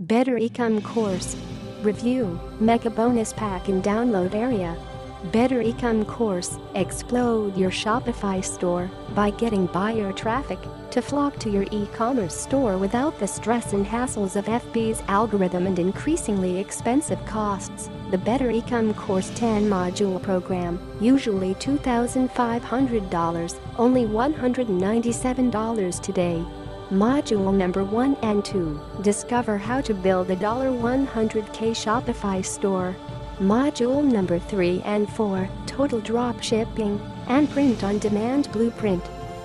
Better Ecom course. Review, Mega bonus pack in download area. Better Ecom course, explode your Shopify store by getting buyer traffic to flock to your e-commerce store without the stress and hassles of FB's algorithm and increasingly expensive costs. The Better Ecom course 10-module program, usually $2,500, only $197 today. Module number 1 and 2, discover how to build a $100K Shopify store. Module number 3 and 4, total dropshipping and print-on-demand blueprint.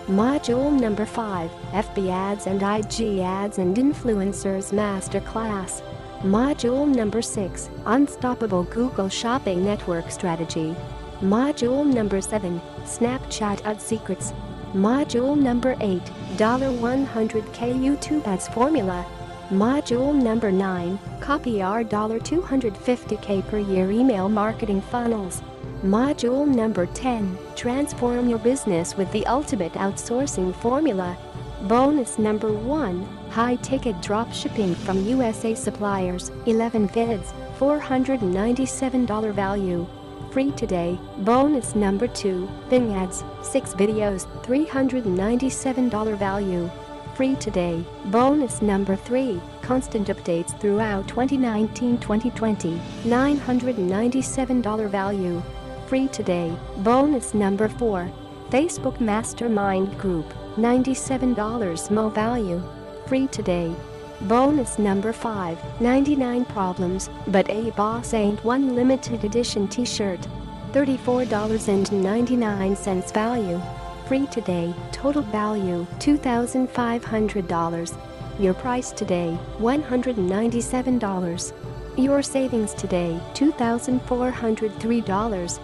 Module number 5, FB ads and IG ads and influencers masterclass. Module number 6, unstoppable Google Shopping Network strategy. Module number 7, Snapchat ad secrets. Module number 8, $100K YouTube ads formula. Module number 9, copy our $250K per year email marketing funnels. Module number 10, transform your business with the ultimate outsourcing formula. Bonus number 1, high-ticket dropshipping from USA suppliers, 11 vids, $497 value. Free today. Bonus number 2, Bing ads, 6 videos, $397 value. Free today. Bonus number 3, constant updates throughout 2019-2020, $997 value. Free today. Bonus number 4, Facebook Mastermind group, $97 more value. Free today. Bonus number 5, 99 problems, but a boss ain't one limited edition t-shirt, $34.99 value. Free today. Total value, $2,500. Your price today, $197. Your savings today, $2,403.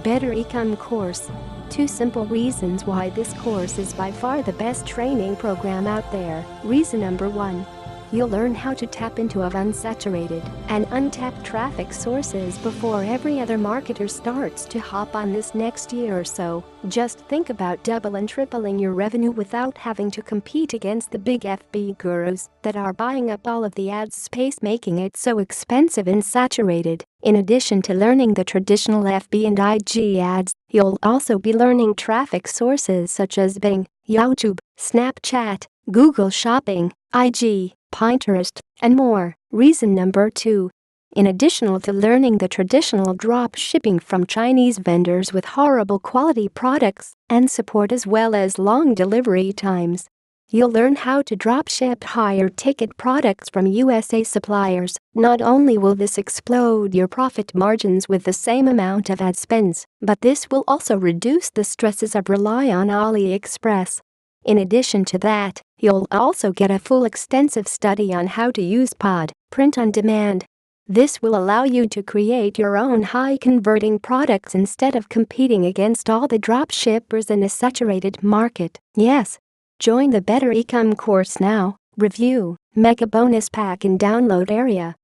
Better Ecom course. 2 simple reasons why this course is by far the best training program out there. Reason number 1. You'll learn how to tap into unsaturated and untapped traffic sources before every other marketer starts to hop on this next year or so. Just think about double and tripling your revenue without having to compete against the big FB gurus that are buying up all of the ad space, making it so expensive and saturated. In addition to learning the traditional FB and IG ads, you'll also be learning traffic sources such as Bing, YouTube, Snapchat, Google Shopping, IG, Pinterest, and more. Reason number 2. In addition to learning the traditional drop shipping from Chinese vendors with horrible quality products and support as well as long delivery times, you'll learn how to drop ship higher ticket products from USA suppliers. Not only will this explode your profit margins with the same amount of ad spends, but this will also reduce the stresses of rely on AliExpress. In addition to that, you'll also get a full extensive study on how to use pod, print on demand. This will allow you to create your own high-converting products instead of competing against all the dropshippers in a saturated market. Yes. Join the Better Ecom course now. Review, Mega bonus pack in download area.